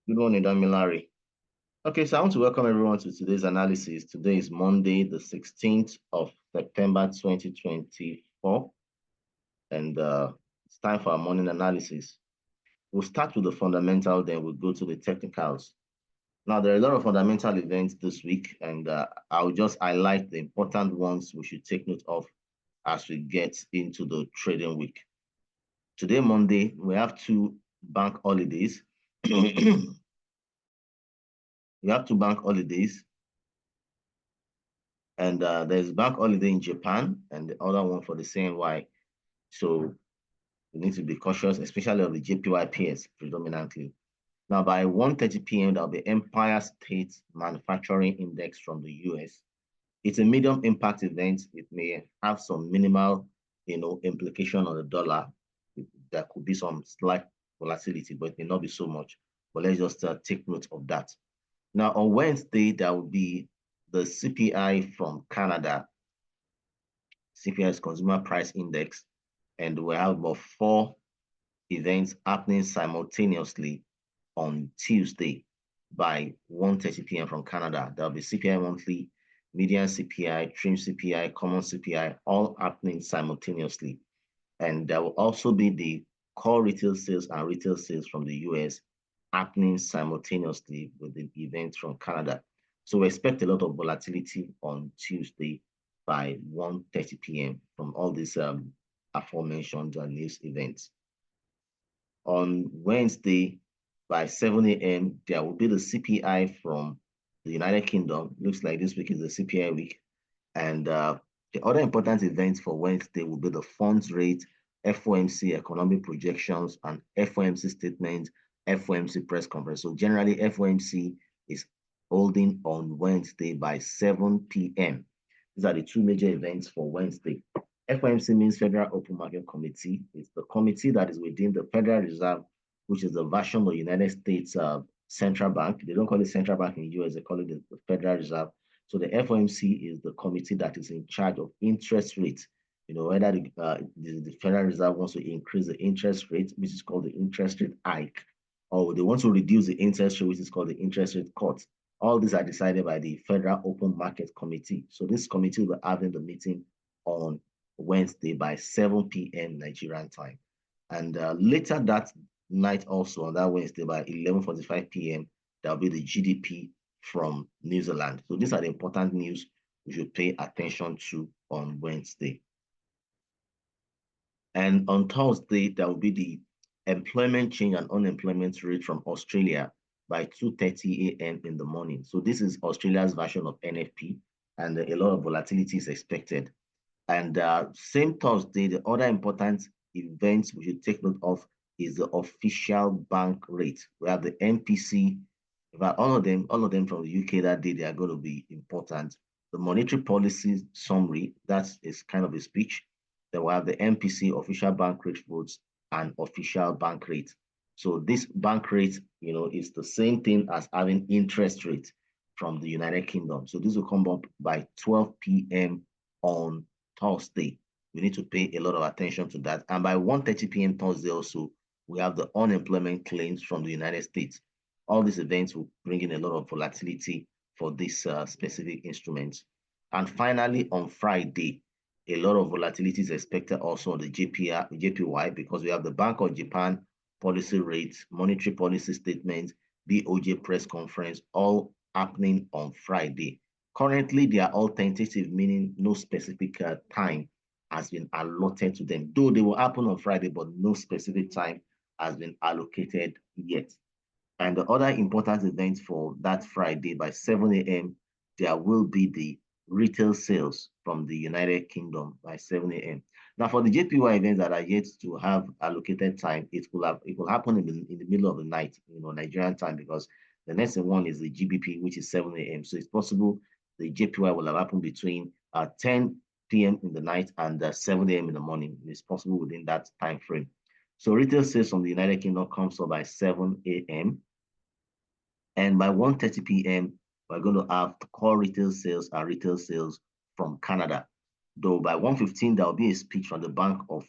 Good morning, Damilari. Okay, so I want to welcome everyone to today's analysis. Today is Monday, the 16th of September, 2024, and it's time for our morning analysis. We'll start with the fundamental, then we'll go to the technicals. Now, there are a lot of fundamental events this week, and I'll just highlight the important ones we should take note of as we get into the trading week. Today, Monday, we have two bank holidays. We have two bank holidays, and there's bank holiday in Japan and the other one for the CNY. So we need to be cautious, especially of the JPYPS predominantly. Now, by 1:30 p.m., there'll be Empire State Manufacturing Index from the US. It's a medium impact event. It may have some minimal, implication on the dollar. There could be some slight volatility, but it may not be so much. But let's just take note of that. Now, on Wednesday, there will be the CPI from Canada. CPI is Consumer Price Index, and we have about 4 events happening simultaneously on Tuesday by 1:30 p.m. from Canada. There'll be CPI monthly, median CPI, trim CPI, common CPI, all happening simultaneously. And there will also be the core retail sales and retail sales from the US happening simultaneously with the events from Canada. So we expect a lot of volatility on Tuesday by 1:30 p.m. from all these aforementioned news events. On Wednesday by 7 a.m., there will be the CPI from the United Kingdom. Looks like this week is the CPI week. And the other important events for Wednesday will be the funds rate, FOMC economic projections, and FOMC statement, FOMC press conference. So generally, FOMC is holding on Wednesday by 7 p.m. These are the two major events for Wednesday. FOMC means Federal Open Market Committee. It's the committee that is within the Federal Reserve, which is the version of the United States central bank. They don't call it central bank in the US, they call it the Federal Reserve. So the FOMC is the committee that is in charge of interest rates. Whether the Federal Reserve wants to increase the interest rate, which is called the interest rate hike, or they want to reduce the interest rate, which is called the interest rate cut. All these are decided by the Federal Open Market Committee. So this committee will be having the meeting on Wednesday by 7 p.m. Nigerian time. And later that night also, on that Wednesday by 11:45 p.m., there'll be the GDP from New Zealand. So these are the important news we should pay attention to on Wednesday. And on Thursday, there will be the employment change and unemployment rate from Australia by 2:30 a.m. in the morning. So this is Australia's version of NFP, and a lot of volatility is expected. And same Thursday, the other important events we should take note of is the official bank rate. We have the MPC. But all of them from the UK that day, they are going to be important. The monetary policy summary, that is kind of a speech. Then we have the MPC, official bank rate votes, and official bank rate. So this bank rate, is the same thing as having interest rate from the United Kingdom. So this will come up by 12 p.m. on Thursday. We need to pay a lot of attention to that. And by 1:30 p.m. Thursday also, we have the unemployment claims from the United States. All these events will bring in a lot of volatility for this specific instrument. And finally, on Friday, a lot of volatility is expected also on the JPY because we have the Bank of Japan policy rates, monetary policy statements, BOJ press conference, all happening on Friday. Currently, they are all tentative, meaning no specific time has been allotted to them, though they will happen on Friday, but no specific time has been allocated yet. And the other important event for that Friday by 7 a.m., there will be the retail sales from the United Kingdom by 7 a.m. Now, for the JPY events that are yet to have allocated time, it will happen in the middle of the night, Nigerian time, because the next one is the GBP, which is 7 a.m. So it's possible the JPY will have happened between 10 p.m. in the night and 7 a.m. in the morning. It's possible within that time frame. So retail sales from the United Kingdom comes up by 7 a.m. And by 1:30 p.m., we're going to have core retail sales and retail sales from Canada. Though by 1:15, there will be a speech from the Bank of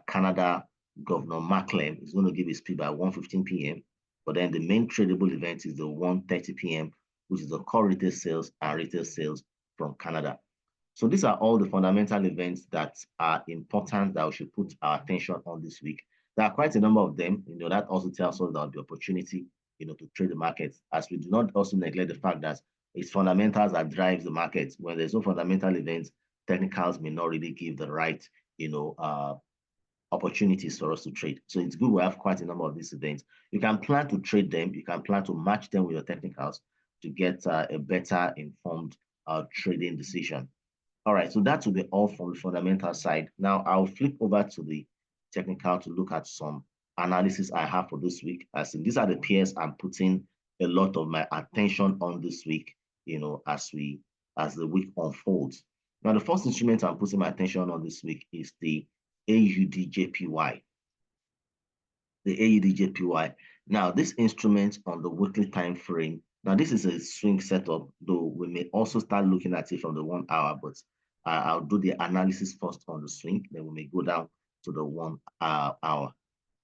Canada, Governor Macklem is going to give a speech by 1:15 p.m. But then the main tradable event is the 1:30 p.m., which is the core retail sales and retail sales from Canada. So these are all the fundamental events that are important that we should put our attention on this week. There are quite a number of them. That also tells us that the opportunity, to trade the markets, as we do not also neglect the fact that it's fundamentals that drives the market. When there's no fundamental events, technicals may not really give the right, opportunities for us to trade. So it's good we have quite a number of these events. You can plan to trade them. You can plan to match them with your technicals to get a better informed trading decision. All right, so that will be all from the fundamental side. Now I'll flip over to the technical to look at some analysis I have for this week. As in, these are the pairs I'm putting a lot of my attention on this week, as the week unfolds. Now, the first instrument I'm putting my attention on this week is the AUDJPY. The AUDJPY. Now, this instrument on the weekly time frame, now this is a swing setup, though we may also start looking at it from the 1 hour, but I'll do the analysis first on the swing, then we may go down to the 1 hour.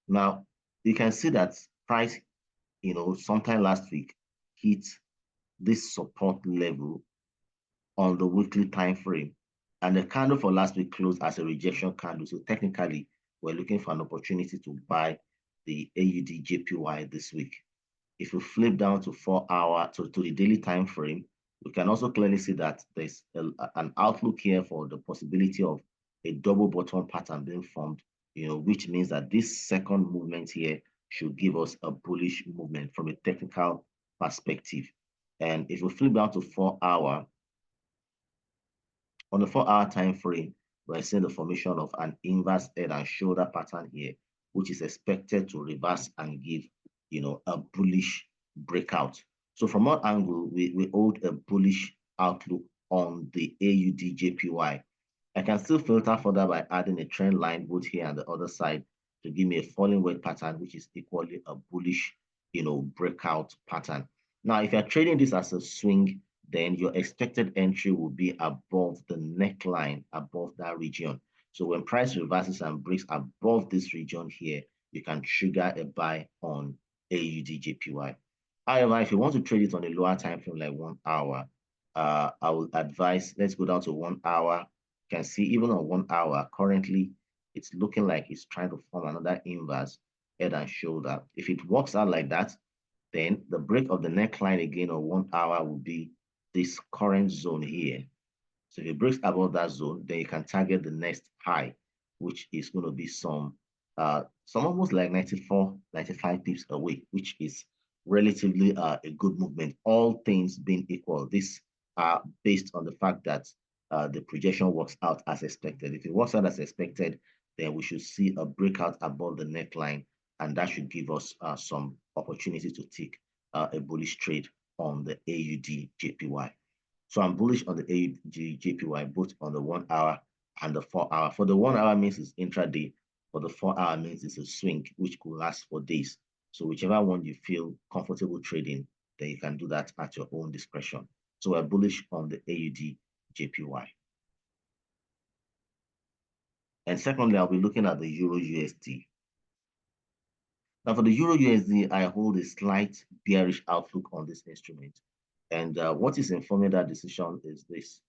Now, you can see that price, sometime last week hit this support level on the weekly time frame. And the candle for last week closed as a rejection candle. So technically, we're looking for an opportunity to buy the AUDJPY this week. If we flip down to 4 hour to the daily time frame, we can also clearly see that there's an outlook here for the possibility of a double bottom pattern being formed, which means that this second movement here should give us a bullish movement from a technical perspective. And if we flip down to 4 hour, on the 4 hour time frame, we're seeing the formation of an inverse head and shoulder pattern here, which is expected to reverse and give, a bullish breakout. So from one angle, we hold a bullish outlook on the AUDJPY. I can still filter further by adding a trend line both here and the other side to give me a falling wedge pattern, which is equally a bullish, breakout pattern. Now, if you're trading this as a swing, then your expected entry will be above the neckline, above that region. So when price reverses and breaks above this region here, you can trigger a buy on AUDJPY. However, if you want to trade it on a lower time frame like 1 hour, I would advise, let's go down to 1 hour. You can see even on 1 hour, currently, it's looking like it's trying to form another inverse head and shoulder. If it works out like that, then the break of the neckline again on 1 hour will be this current zone here. So if it breaks above that zone, then you can target the next high, which is going to be some almost like 94, 95 pips away, which is relatively a good movement. All things being equal, this are based on the fact that the projection works out as expected. If it works out as expected, then we should see a breakout above the neckline, and that should give us some opportunity to take a bullish trade on the AUDJPY. So I'm bullish on the AUDJPY, both on the 1 hour and the 4 hour. For the 1 hour means it's intraday. For the 4 hour means it's a swing, which could last for days. So whichever one you feel comfortable trading, then you can do that at your own discretion. So we're bullish on the AUDJPY. And secondly, I'll be looking at the Euro USD. Now, for the Euro USD, I hold a slight bearish outlook on this instrument. And what is informing that decision is this.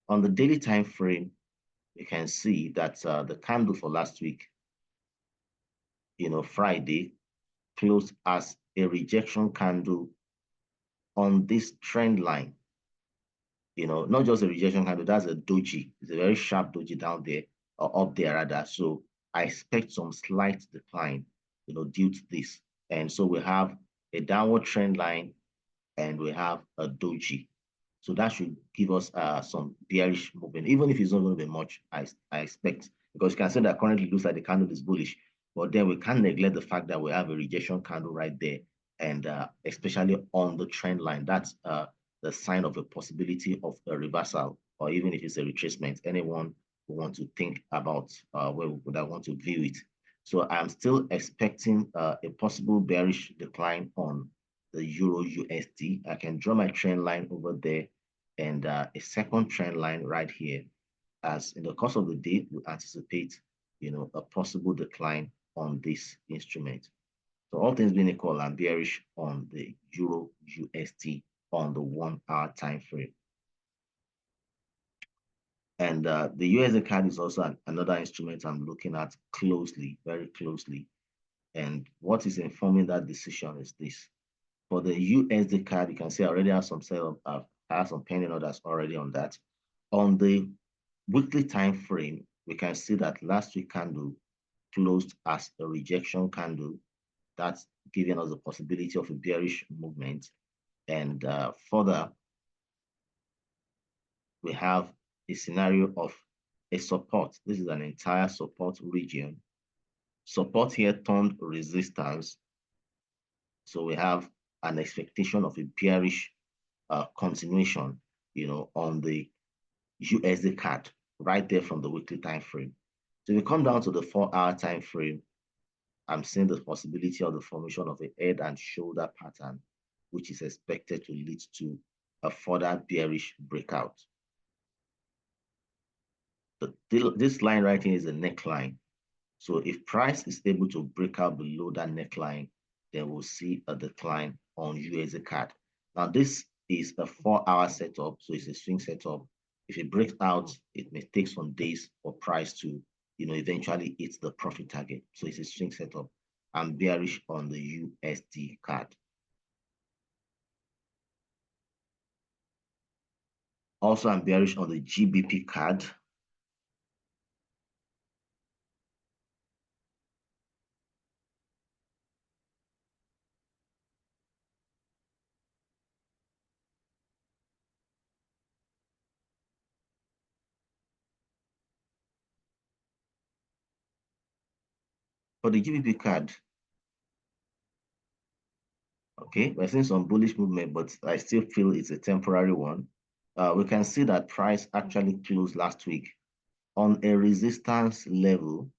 On the daily time frame, you can see that the candle for last week, Friday, closed as a rejection candle on this trend line. Not just a rejection candle, that's a doji. It's a very sharp doji down there, or up there rather. So I expect some slight decline, due to this. And so we have a downward trend line and we have a doji. So that should give us some bearish movement, even if it's not going to be much, I expect, because you can see that currently looks like the candle is bullish, but then we can't neglect the fact that we have a rejection candle right there, and especially on the trend line, that's the sign of a possibility of a reversal, or even if it's a retracement, anyone who want to think about where would I want to view it. So I'm still expecting a possible bearish decline on the Euro USD. I can draw my trend line over there and a second trend line right here, as in the course of the day, we anticipate, a possible decline on this instrument. So all things being equal, I'm bearish on the Euro USD on the 1 hour time frame. And the USD card is also another instrument I'm looking at closely, very closely. And what is informing that decision is this. For the USD card, you can see I already have some sale, I have some pending orders already on that. On the weekly time frame, we can see that last week candle closed as a rejection candle. That's giving us the possibility of a bearish movement. And further, we have a scenario of a support. This is an entire support region. Support here turned resistance. So we have an expectation of a bearish continuation, on the USD card right there from the weekly time frame. So if we come down to the 4-hour time frame, I'm seeing the possibility of the formation of a head and shoulder pattern, which is expected to lead to a further bearish breakout. This line right here is a neckline. So if price is able to break out below that neckline, then we'll see a decline on USD card. Now, this is a 4-hour setup, so it's a swing setup. If it breaks out, it may take some days for price to, eventually hit the profit target. So it's a swing setup. I'm bearish on the USD card. Also, I'm bearish on the GBP card. For the GBP card, okay, we're seeing some bullish movement, but I still feel it's a temporary one. We can see that price actually closed last week on a resistance level.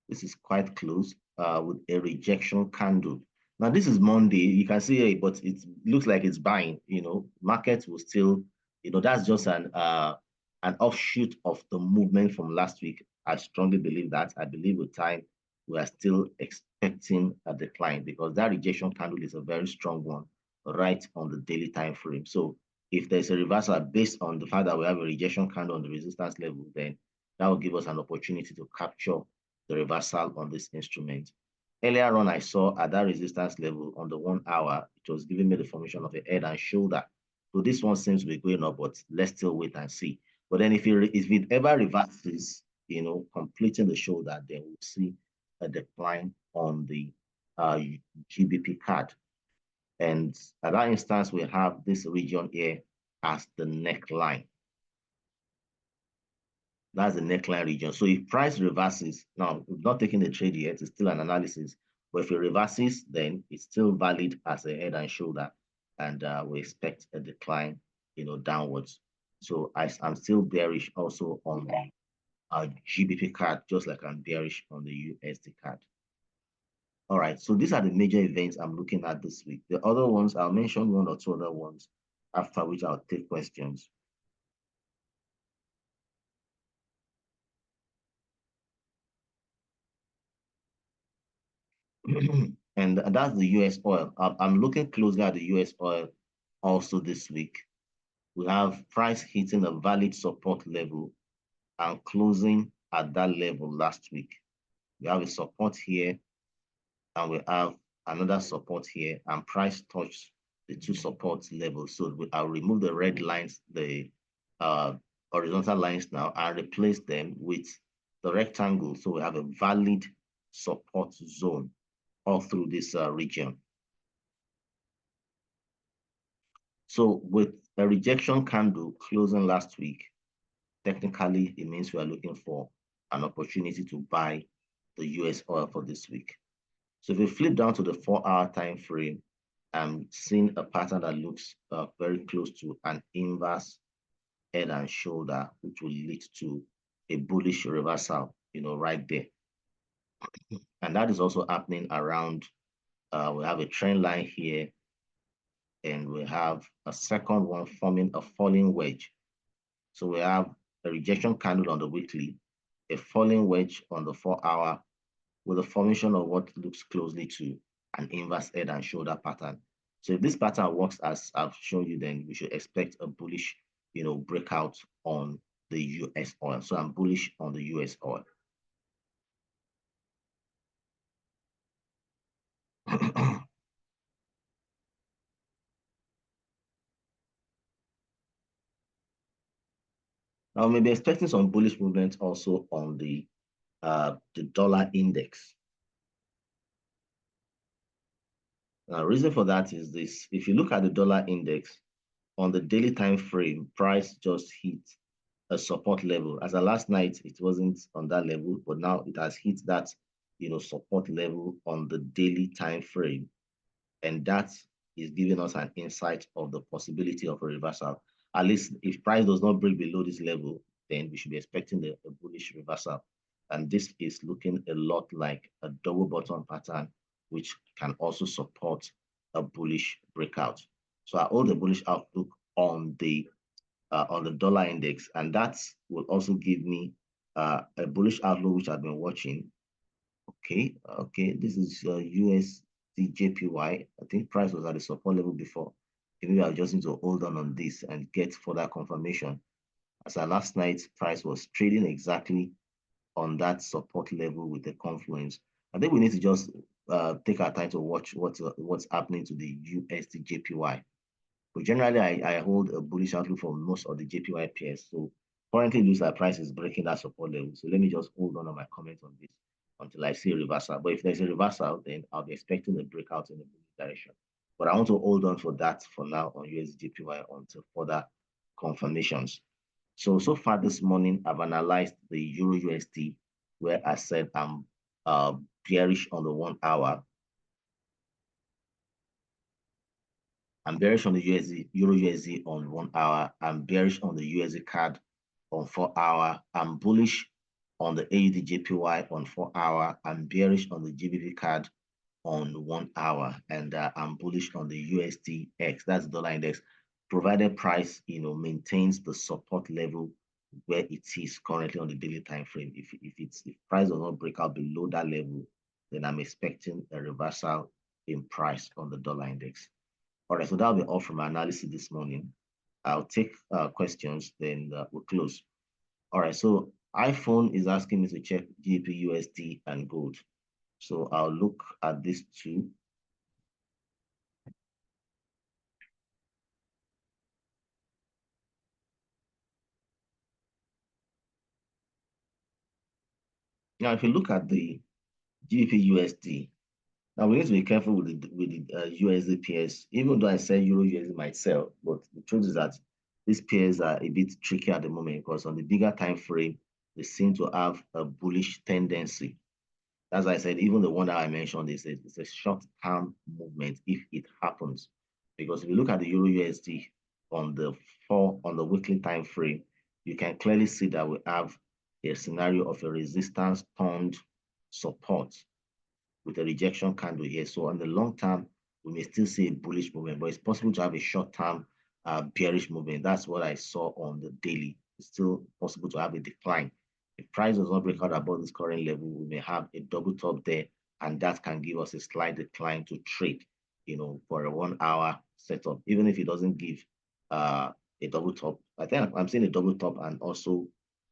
This is quite close with a rejection candle. Now, this is Monday. You can see it, but it looks like it's buying. Market will still, that's just an offshoot of the movement from last week. I strongly believe that. I believe with time, we are still expecting a decline because that rejection candle is a very strong one right on the daily time frame. So if there's a reversal based on the fact that we have a rejection candle on the resistance level, then that will give us an opportunity to capture the reversal on this instrument. Earlier on, I saw at that resistance level on the 1 hour, it was giving me the formation of a head and shoulder. So this one seems to be going up, but let's still wait and see. But then if it ever reverses, completing the shoulder, then we'll see a decline on the GBP card. And at that instance, we have this region here as the neckline. That's the neckline region. So if price reverses, now we've not taken the trade yet, it's still an analysis. But if it reverses, then it's still valid as a head and shoulder, and we expect a decline, downwards. So I'm still bearish also on the GBP card, just like I'm bearish on the USD card. All right, so these are the major events I'm looking at this week. The other ones, I'll mention one or two other ones, after which I'll take questions. And that's the US oil. I'm looking closely at the US oil also this week. We have price hitting a valid support level and closing at that level last week. We have a support here and we have another support here, and price touched the two support levels. So I'll remove the red lines, the horizontal lines now, and replace them with the rectangle. So we have a valid support zone all through this region. So with a rejection candle closing last week, technically it means we are looking for an opportunity to buy the US oil for this week. So if we flip down to the 4-hour time frame, I'm seeing a pattern that looks very close to an inverse head and shoulder, which will lead to a bullish reversal, right there. And that is also happening around, we have a trend line here, and we have a second one forming a falling wedge. So we have a rejection candle on the weekly, a falling wedge on the 4-hour, with a formation of what looks closely to an inverse head and shoulder pattern. So if this pattern works as I've shown you, then we should expect a bullish, breakout on the US oil. So I'm bullish on the US oil. Now, we may be expecting some bullish movement also on the dollar index. Now, reason for that is this: if you look at the dollar index on the daily time frame, price just hit a support level. As of last night, it wasn't on that level, but now it has hit that support level on the daily time frame, and that is giving us an insight of the possibility of a reversal. At least if price does not break below this level, then we should be expecting a bullish reversal. And this is looking a lot like a double bottom pattern, which can also support a bullish breakout. So I hold a bullish outlook on the dollar index, and that will also give me a bullish outlook, which I've been watching. Okay, this is USD JPY. I think price was at the support level before. Maybe I just need to hold on this and get further confirmation. As our last night, price was trading exactly on that support level with the confluence. I think we need to just take our time to watch what's happening to the USD JPY. But generally, I hold a bullish outlook for most of the JPY pairs. So currently, it looks like price is breaking that support level. So let me just hold on my comment on this until I see a reversal. But if there's a reversal, then I'll be expecting a breakout in the bullish direction. But I want to hold on for that for now on USDJPY until further confirmations. So far this morning, I've analyzed the Euro USD, where I said I'm bearish on the 1 hour. I'm bearish on the USD, Euro USD on 1 hour. I'm bearish on the USD CAD on 4 hour. I'm bullish on the AUD JPY on 4 hour. I'm bearish on the GBP CAD on 1 hour. And I'm bullish on the USDX, that's the dollar index, provided price, maintains the support level where it is currently on the daily time frame. If price does not break out below that level, then I'm expecting a reversal in price on the dollar index. All right, so that'll be all from my analysis this morning. I'll take questions, then we'll close. All right, so iPhone is asking me to check GBP/USD and gold. So I'll look at these two. Now, if you look at the GBP/USD, now we need to be careful with the USD pairs. Even though I said Euro USD might sell, but the truth is that these pairs are a bit tricky at the moment because on the bigger time frame, they seem to have a bullish tendency. As I said, even the one that I mentioned is it's a short-term movement if it happens. Because if you look at the Euro USD on the weekly time frame, you can clearly see that we have a scenario of a resistance turned support with a rejection candle here. So on the long term, we may still see a bullish movement, but it's possible to have a short-term bearish movement. That's what I saw on the daily. It's still possible to have a decline. If price does not break out above this current level, we may have a double top there, and that can give us a slight decline to trade, for a 1 hour setup. Even if it doesn't give a double top, I think I'm seeing a double top and also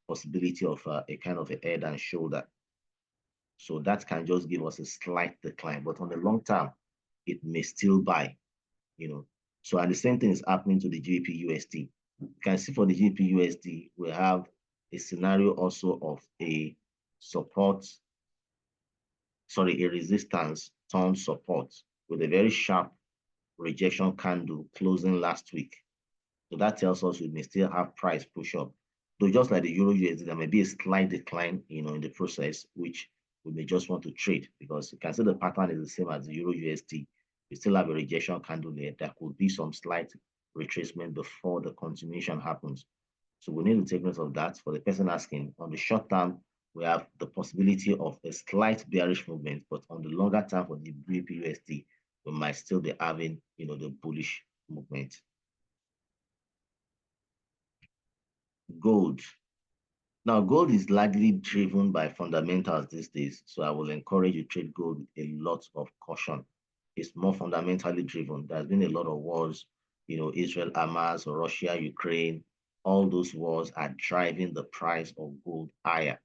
possibility of a kind of a head and shoulder. So that can just give us a slight decline, but on the long term, it may still buy, So and the same thing is happening to the GBP/USD. You can see for the GBP/USD, we have a scenario also of a resistance turned support with a very sharp rejection candle closing last week. So that tells us we may still have price push up. So just like the Euro USD, there may be a slight decline, in the process, which we may just want to trade because you can see the pattern is the same as the Euro USD. We still have a rejection candle there. There could be some slight retracement before the continuation happens. So we need to take note of that. For the person asking, on the short term, we have the possibility of a slight bearish movement, but on the longer term for the GBP/USD, we might still be having, the bullish movement. Gold. Now, gold is largely driven by fundamentals these days, so I will encourage you to trade gold with a lot of caution. is more fundamentally driven. There's been a lot of wars, Israel, Hamas, or Russia, Ukraine. All those wars are driving the price of gold higher.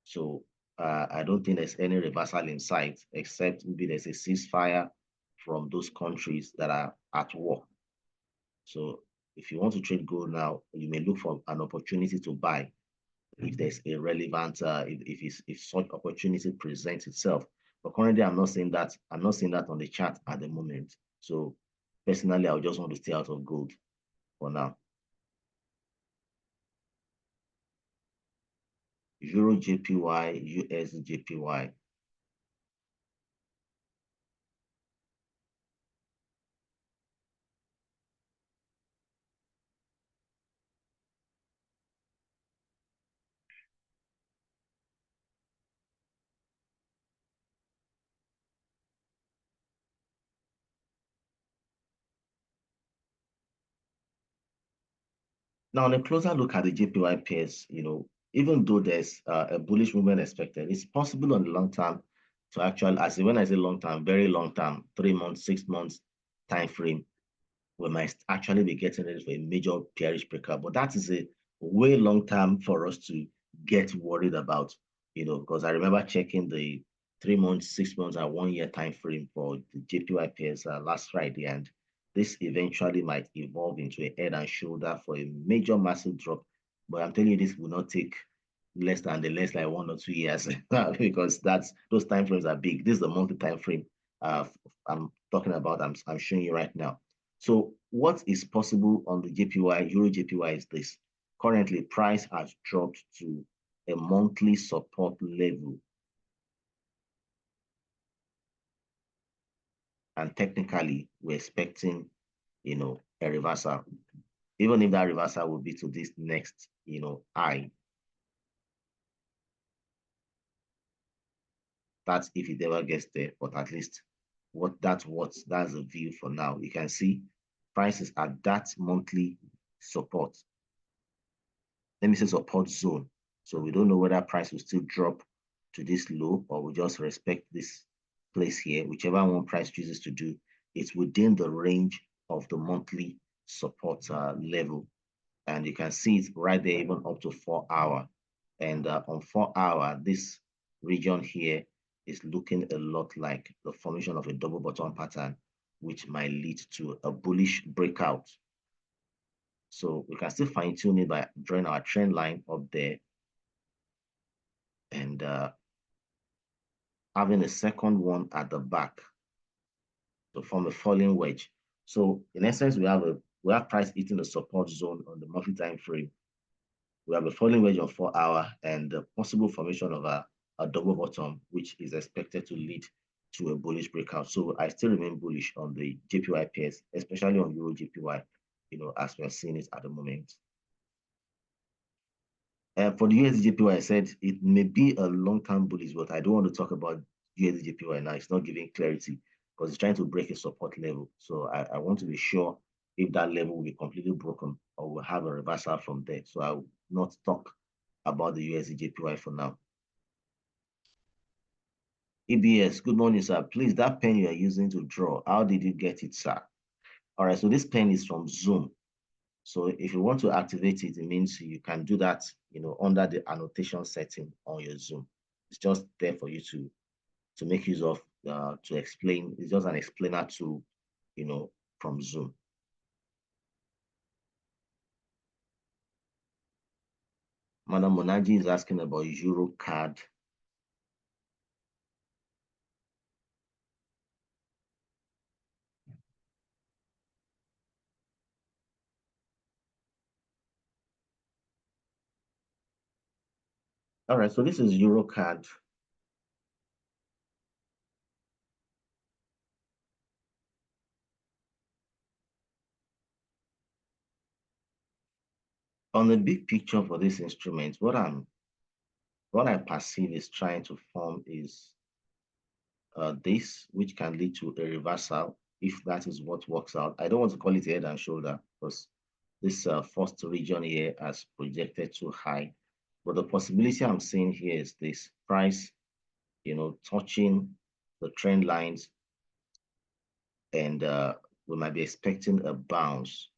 So I don't think there's any reversal in sight, except maybe there's a ceasefire from those countries that are at war. So if you want to trade gold now, you may look for an opportunity to buy if there's a relevant, if such opportunity presents itself. But currently, I'm not saying that. I'm not seeing that on the chart at the moment. So personally, I would just want to stay out of gold for now. Euro JPY, US JPY. Now, on a closer look at the JPY pairs, even though there's a bullish movement expected, it's possible on the long term to actually, when I say long term, very long term, 3 months, 6 months time frame, we might actually be getting ready for a major bearish breakout. But that is a way long term for us to get worried about, because I remember checking the 3 months, 6 months, and 1 year time frame for the JPY pairs last Friday, and this eventually might evolve into a head and shoulder for a major massive drop. But I'm telling you, this will not take less than the less like 1 or 2 years because those time frames are big. This is the monthly time frame I'm talking about. I'm showing you right now. So what is possible on the JPY, Euro JPY is this. Currently, price has dropped to a monthly support level. And technically, we're expecting, a reversal. Even if that reversal will be to this next, high. That's if it ever gets there, but at least that's the view for now. You can see prices at that monthly support. Let me say support zone. So we don't know whether price will still drop to this low or we just respect this place here. Whichever one price chooses to do, it's within the range of the monthly support level. And you can see it right there, even up to 4 hour. And on 4 hour, this region here is looking a lot like the formation of a double bottom pattern, which might lead to a bullish breakout. So we can still fine tune it by drawing our trend line up there and having a second one at the back to form a falling wedge. So in essence, we have price hitting the support zone on the monthly time frame. We have a falling wedge on 4 hour and the possible formation of a double bottom, which is expected to lead to a bullish breakout. So I still remain bullish on the JPY pairs, especially on Euro JPY, as we are seeing it at the moment. For the USD JPY, I said it may be a long-term bullish, but I don't want to talk about USD JPY now. It's not giving clarity because it's trying to break a support level. So I want to be sure if that level will be completely broken or will have a reversal from there. So I will not talk about the USD JPY for now. EBS, good morning, sir. Please, that pen you are using to draw, how did you get it, sir? All right, so this pen is from Zoom. So if you want to activate it, it means you can do that, under the annotation setting on your Zoom. It's just there for you to make use of, to explain. It's just an explainer tool, from Zoom. Madam Monaji is asking about EuroCAD. All right, so this is EuroCAD. On the big picture for this instrument, what I perceive is trying to form is this, which can lead to a reversal if that is what works out. I don't want to call it head and shoulder because this first region here has projected too high. But the possibility I'm seeing here is this price, touching the trend lines and we might be expecting a bounce.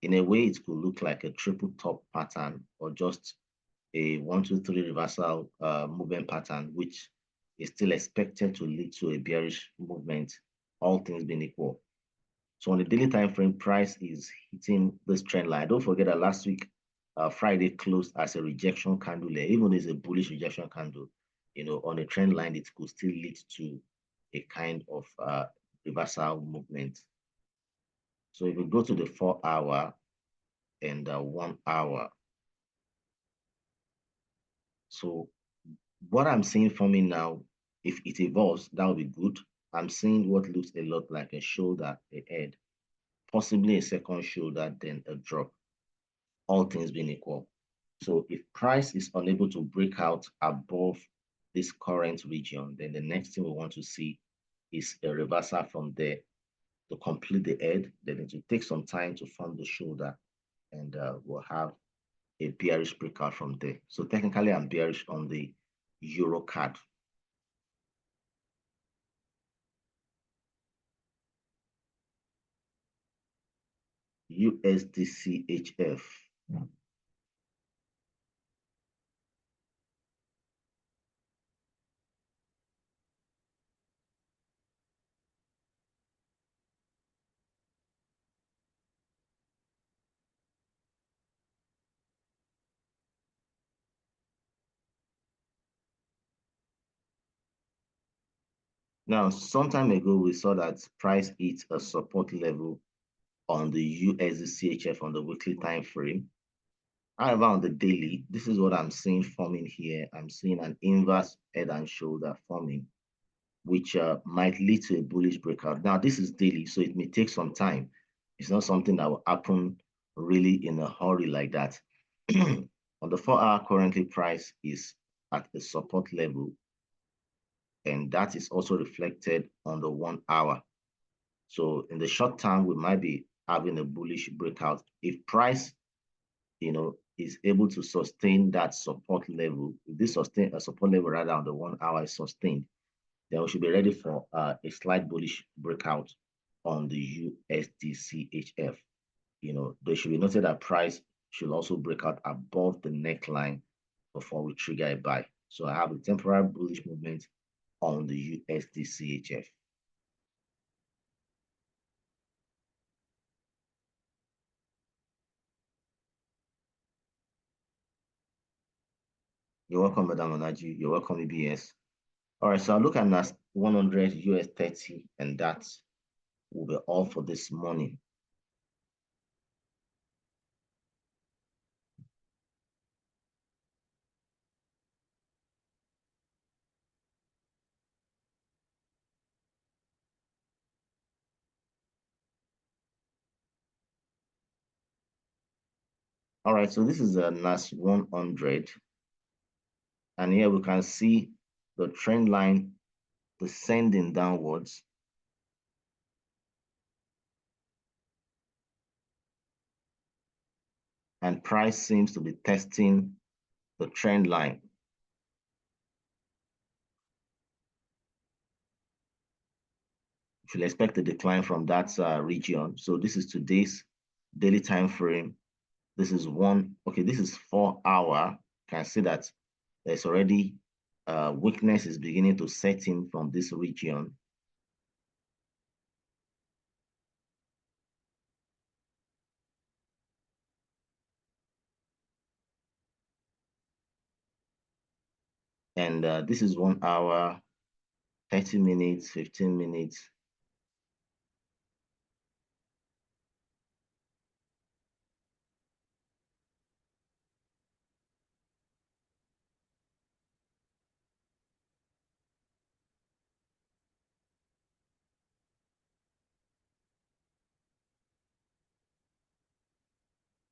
In a way, it could look like a triple top pattern or just a 1, 2, 3 reversal movement pattern, which is still expected to lead to a bearish movement, all things being equal. So on the daily time frame, price is hitting this trend line. Don't forget that last week, Friday closed as a rejection candle. Even as a bullish rejection candle, on a trend line, it could still lead to a kind of reversal movement. So if we go to the 4-hour and 1 hour, so what I'm seeing forming now, if it evolves, that will be good. I'm seeing what looks a lot like a shoulder, a head, possibly a second shoulder, then a drop, all things being equal. So if price is unable to break out above this current region, then the next thing we want to see is a reversal from there to complete the head. Then it will take some time to form the shoulder, and we'll have a bearish breakout from there. So technically, I'm bearish on the Euro card. USDCHF. Now, some time ago, we saw that price hit a support level on the USDCHF on the weekly time frame. However, on the daily, this is what I'm seeing forming here. I'm seeing an inverse head and shoulder forming, which might lead to a bullish breakout. Now, this is daily, so it may take some time. It's not something that will happen really in a hurry like that. On the 4-hour, currently price is at a support level, and that is also reflected on the 1 hour. So in the short term, we might be having a bullish breakout. If price, is able to sustain that support level, if this sustain a support level rather on the 1 hour is sustained, then we should be ready for a slight bullish breakout on the USDCHF. They should be noted that price should also break out above the neckline before we trigger a buy. So I have a temporary bullish movement on the USDCHF. You're welcome, Madam Onaji. You're welcome, EBS. All right, so I'll look at NAS 100 US 30, and that will be all for this morning. All right, so this is a NAS 100. And here we can see the trend line descending downwards. And price seems to be testing the trend line. You should expect a decline from that region. So this is today's daily time frame. This is this is 4-hour. You can see that there's already weakness is beginning to set in from this region. And this is 1 hour, 30 minutes, 15 minutes.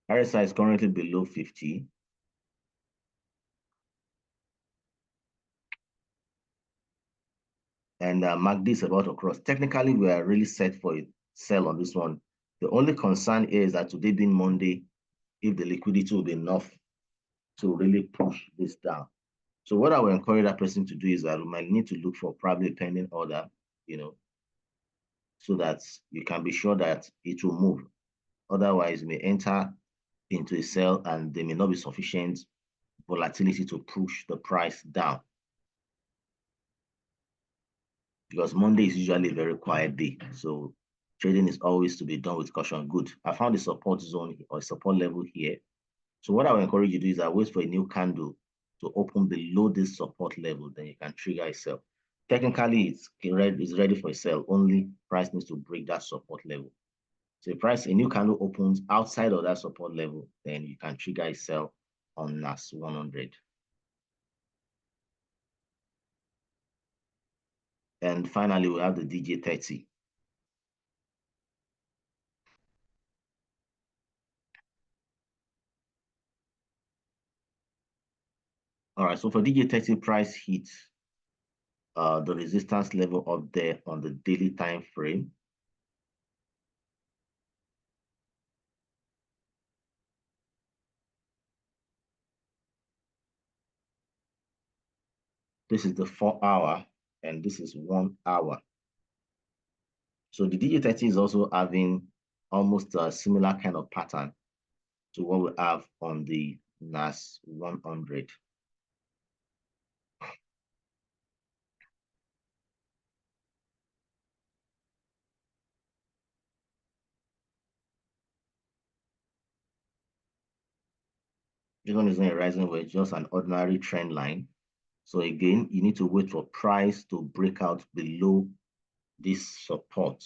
RSI is currently below 50. And MACD is about to cross. Technically, we are really set for a sell on this one. The only concern is that today being Monday, if the liquidity will be enough to really push this down. So what I will encourage that person to do is that we might need to look for probably a pending order, so that you can be sure that it will move. Otherwise, you may enter into a sell and there may not be sufficient volatility to push the price down. Because Monday is usually a very quiet day. So trading is always to be done with caution. Good. I found a support zone or a support level here. So what I will encourage you to do is I wait for a new candle to open below this support level, then you can trigger a sell. Technically, it's ready for a sell. Only price needs to break that support level. So if a new candle opens outside of that support level, then you can trigger a sell on NAS 100. And finally, we have the DJ30. All right, so for DJ30 price hit the resistance level up there on the daily time frame. This is the 4 hour, and this is 1 hour. So the DJ30 is also having almost a similar kind of pattern to what we have on the NAS 100. This one is not a rising wedge, just an ordinary trend line. So again, you need to wait for price to break out below this support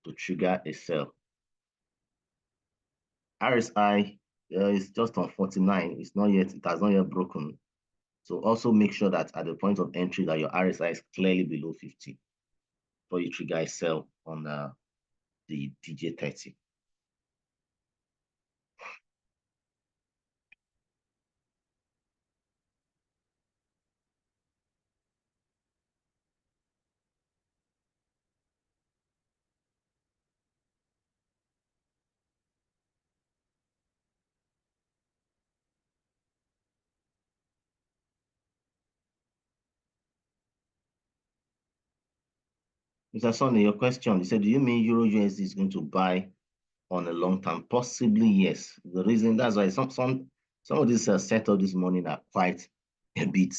to trigger a sell. RSI is just on 49. It's not yet, it has not yet broken. So also make sure that at the point of entry that your RSI is clearly below 50 before you trigger a sell on the DJ30. Mr. Sonny, your question, you said, do you mean Euro USD is going to buy on a long term? Possibly, yes. The reason that's why some of these set up this morning are quite a bit.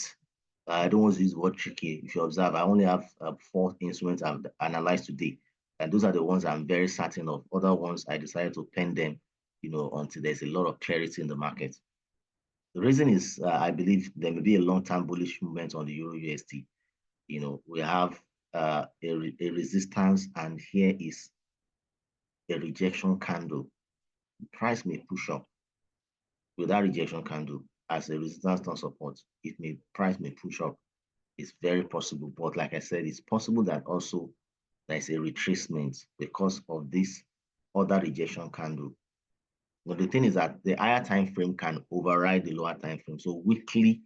I don't want to use the word tricky. If you observe, I only have 4 instruments I've analyzed today, and those are the ones I'm very certain of. Other ones I decided to pen them, until there's a lot of clarity in the market. The reason is I believe there may be a long-term bullish movement on the Euro USD. We have a resistance, and here is a rejection candle. The price may push up with that rejection candle as a resistance on support. Price may push up. It's very possible, but like I said, it's possible that also there's a retracement because of this other rejection candle. But the thing is that the higher time frame can override the lower time frame. So weekly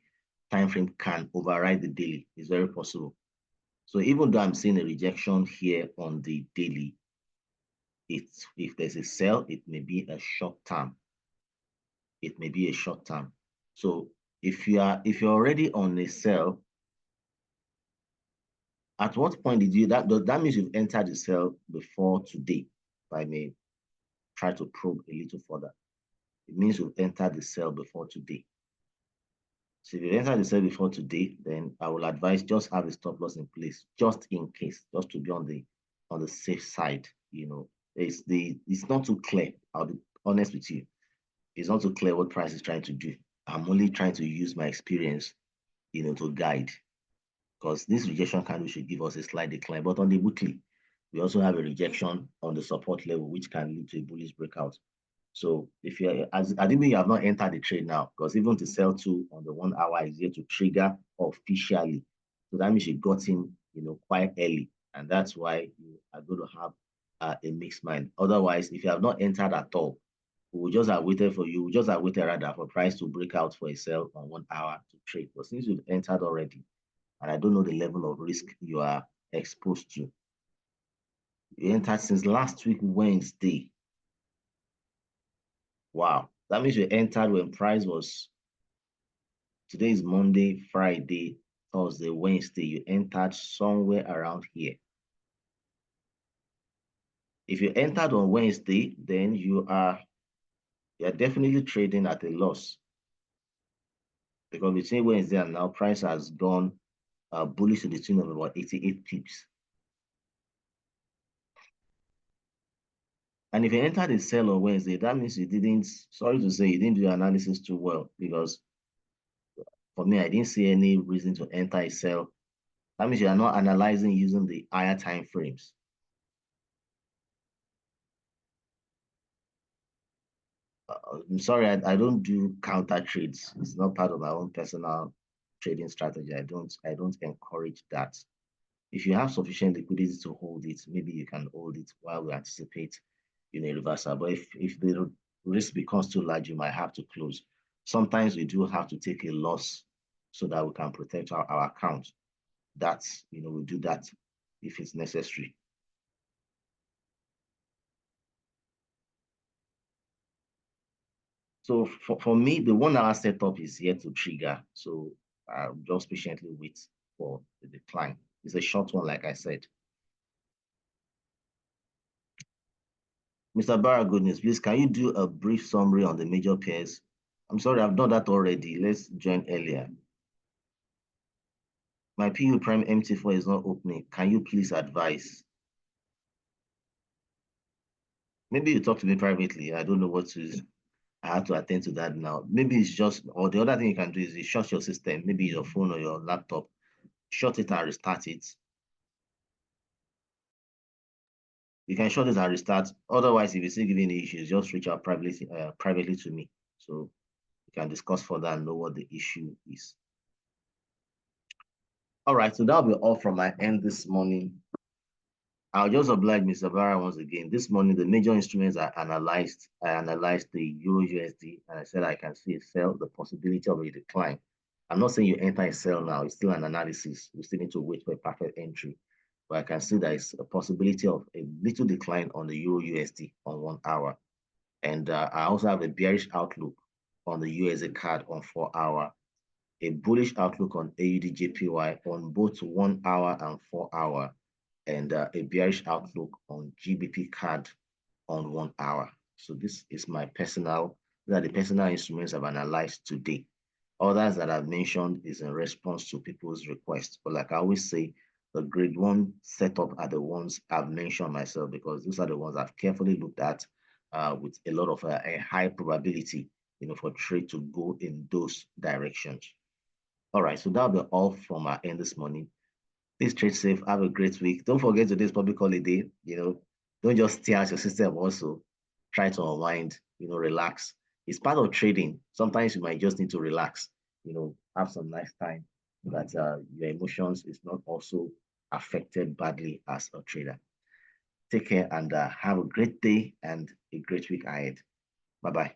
time frame can override the daily. It's very possible. So even though I'm seeing a rejection here on the daily, if there's a sell, it may be a short term. It may be a short term. So if you're already on a sell, at what point did you that means you've entered the sell before today? If I may try to probe a little further, it means you've entered the sell before today. So if you enter the sell before today, then I will advise just have a stop loss in place, just in case, just to be on the safe side. It's not too clear. I'll be honest with you. It's not too clear what price is trying to do. I'm only trying to use my experience, to guide. Because this rejection candle should give us a slight decline. But on the weekly, we also have a rejection on the support level, which can lead to a bullish breakout. So if you I think you have not entered the trade now, because even to sell to on the 1 hour is yet to trigger officially. So that means you got in, quite early, and that's why you are going to have a mixed mind. Otherwise, if you have not entered at all, we will just have waited for you. We just have waited rather for price to break out for a sell on 1 hour to trade. But since you've entered already, and I don't know the level of risk you are exposed to, you entered since last week, Wednesday. Wow. That means you entered when price was, today is Monday, Friday, Thursday, Wednesday, you entered somewhere around here. If you entered on Wednesday, then you are definitely trading at a loss, because between Wednesday and now, price has gone bullish to the tune of about 88 pips. And if you entered a sell on Wednesday, that means you didn't, sorry to say, you didn't do your analysis too well, because for me, I didn't see any reason to enter a sell. That means you are not analyzing using the higher time frames. I'm sorry, I don't do counter trades. It's not part of my own personal trading strategy. I don't encourage that. If you have sufficient liquidity to hold it, maybe you can hold it while we anticipate, a reversal. But if the risk becomes too large, you might have to close. Sometimes we do have to take a loss so that we can protect our account. That's, we do that if it's necessary. So for me, the 1 hour setup is yet to trigger. So I'll just patiently wait for the decline. It's a short one, like I said. Mr. Barra Goodness, please, can you do a brief summary on the major pairs? I'm sorry, I've done that already. Let's join earlier. My PU Prime MT4 is not opening. Can you please advise? Maybe you talk to me privately. I don't know what to. I have to attend to that now. Maybe it's just, or the other thing you can do is you shut your system, maybe your phone or your laptop, shut it and restart it. You can shut it and restart. Otherwise, if you're still giving the issues, just reach out privately to me. So we can discuss further and know what the issue is. All right, so that'll be all from my end this morning. I'll just oblige Mr. Barra once again. This morning, the major instruments are analyzed. I analyzed the Euro USD, and I said I can see a sell, the possibility of a decline. I'm not saying you enter a sell now. It's still an analysis. We still need to wait for a perfect entry. But I can see there is a possibility of a little decline on the Euro USD on 1 hour. And I also have a bearish outlook on the USD card on 4 hour, a bullish outlook on AUD JPY on both 1 hour and 4 hour, and a bearish outlook on GBP card on 1 hour. So this is my personal, these are the personal instruments I've analyzed today. Others that I've mentioned is in response to people's requests. But like I always say, the grade 1 setup are the ones I've mentioned myself, because those are the ones I've carefully looked at with a lot of a high probability, for trade to go in those directions. All right, so that'll be all from our end this morning. Please trade safe. Have a great week. Don't forget today's public holiday. Don't just stay out your system. Also, try to unwind. Relax. It's part of trading. Sometimes you might just need to relax. Have some nice time so that your emotions is not also affected badly as a trader. Take care and have a great day and a great week ahead. Bye bye.